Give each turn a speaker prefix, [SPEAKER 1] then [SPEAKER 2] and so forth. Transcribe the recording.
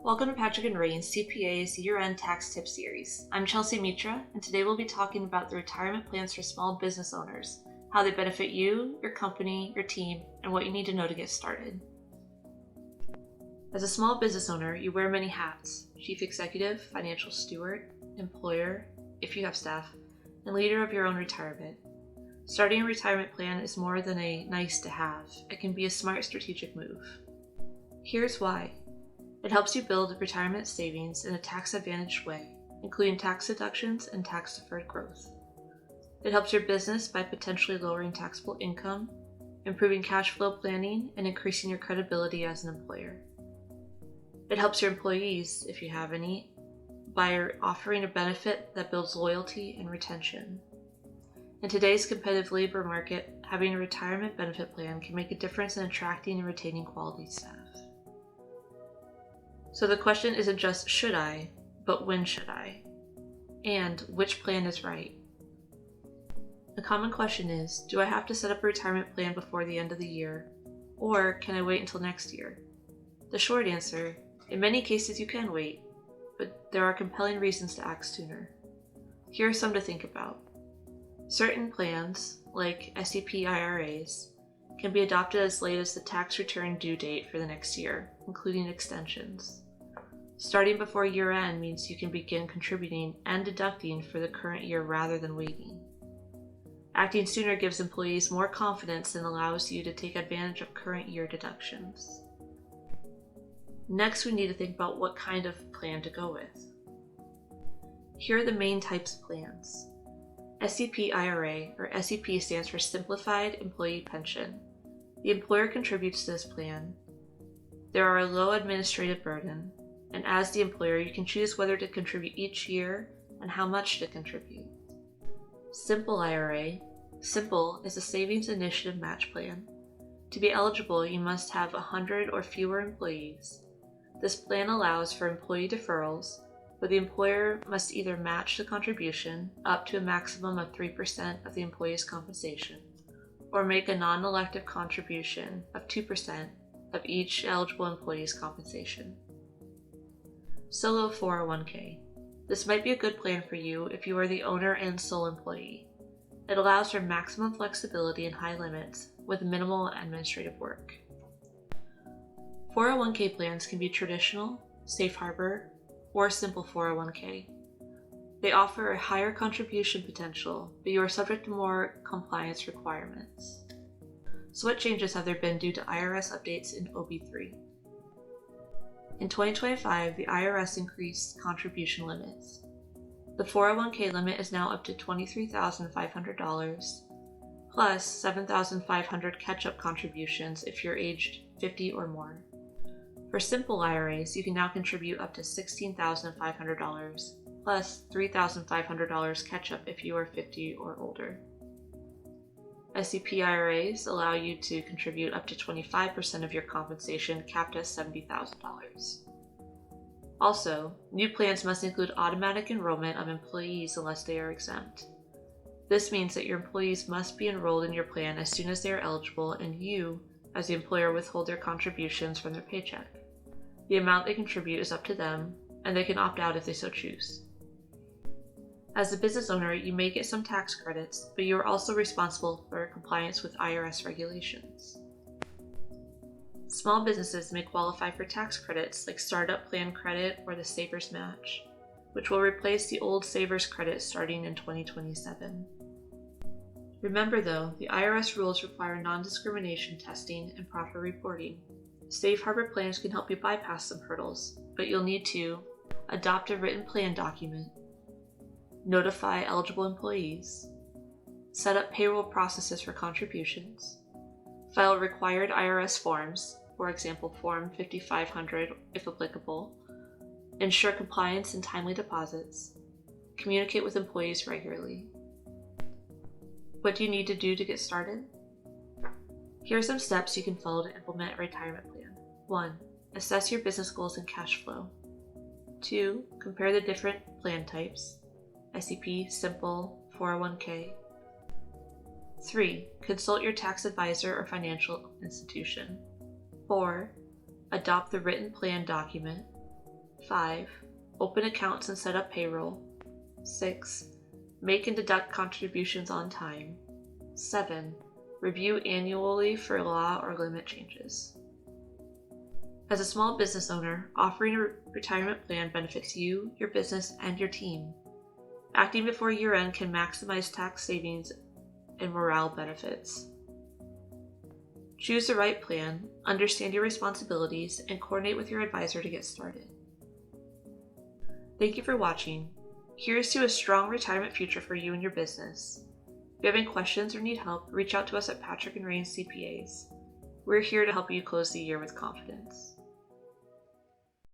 [SPEAKER 1] Welcome to Patrick and Rain's CPA's Year-End Tax Tip Series. I'm Chelsea Mitra, and today we'll be talking about the retirement plans for small business owners, how they benefit you, your company, your team, and what you need to know to get started. As a small business owner, you wear many hats: chief executive, financial steward, employer, if you have staff, and leader of your own retirement. Starting a retirement plan is more than a nice to have. It can be a smart strategic move. Here's why. It helps you build retirement savings in a tax-advantaged way, including tax deductions and tax-deferred growth. It helps your business by potentially lowering taxable income, improving cash flow planning, and increasing your credibility as an employer. It helps your employees, if you have any, by offering a benefit that builds loyalty and retention. In today's competitive labor market, having a retirement benefit plan can make a difference in attracting and retaining quality staff. So the question isn't just should I, but when should I? And which plan is right? A common question is, do I have to set up a retirement plan before the end of the year? Or can I wait until next year? The short answer, in many cases you can wait, but there are compelling reasons to act sooner. Here are some to think about. Certain plans, like SEP IRAs, can be adopted as late as the tax return due date for the next year, including extensions. Starting before year-end means you can begin contributing and deducting for the current year rather than waiting. Acting sooner gives employees more confidence and allows you to take advantage of current year deductions. Next, we need to think about what kind of plan to go with. Here are the main types of plans. SEP IRA, or SEP, stands for Simplified Employee Pension. The employer contributes to this plan. There are a low administrative burden, and as the employer, you can choose whether to contribute each year and how much to contribute. Simple IRA. Simple is a savings initiative match plan. To be eligible, you must have 100 or fewer employees. This plan allows for employee deferrals, but the employer must either match the contribution up to a maximum of 3% of the employee's compensation, or make a non-elective contribution of 2% of each eligible employee's compensation. Solo 401k. This might be a good plan for you if you are the owner and sole employee. It allows for maximum flexibility and high limits with minimal administrative work. 401k plans can be traditional, safe harbor, or simple 401k. They offer a higher contribution potential, but you are subject to more compliance requirements. So what changes have there been due to IRS updates in OB3? In 2025, the IRS increased contribution limits. The 401k limit is now up to $23,500, plus $7,500 catch-up contributions if you're aged 50 or more. For simple IRAs, you can now contribute up to $16,500, plus $3,500 catch-up if you are 50 or older. SEP IRAs allow you to contribute up to 25% of your compensation, capped at $70,000. Also, new plans must include automatic enrollment of employees unless they are exempt. This means that your employees must be enrolled in your plan as soon as they are eligible, and you, as the employer, withhold their contributions from their paycheck. The amount they contribute is up to them, and they can opt out if they so choose. As a business owner, you may get some tax credits, but you are also responsible for compliance with IRS regulations. Small businesses may qualify for tax credits like Startup Plan Credit or the Savers Match, which will replace the old Savers Credit starting in 2027. Remember though, the IRS rules require non-discrimination testing and proper reporting. Safe harbor plans can help you bypass some hurdles, but you'll need to adopt a written plan document, notify eligible employees, set up payroll processes for contributions, file required IRS forms, for example Form 5500 if applicable, ensure compliance and timely deposits, communicate with employees regularly. What do you need to do to get started? Here are some steps you can follow to implement a retirement plan. 1. Assess your business goals and cash flow. 2. Compare the different plan types: SEP, Simple, 401k. 3. Consult your tax advisor or financial institution. 4. Adopt the written plan document. 5. Open accounts and set up payroll. 6. Make and deduct contributions on time. 7. Review annually for law or limit changes. As a small business owner, offering a retirement plan benefits you, your business, and your team. Acting before year-end can maximize tax savings and morale benefits. Choose the right plan, understand your responsibilities, and coordinate with your advisor to get started. Thank you for watching. Here's to a strong retirement future for you and your business. If you have any questions or need help, reach out to us at Patrick & Rains CPAs. We're here to help you close the year with confidence.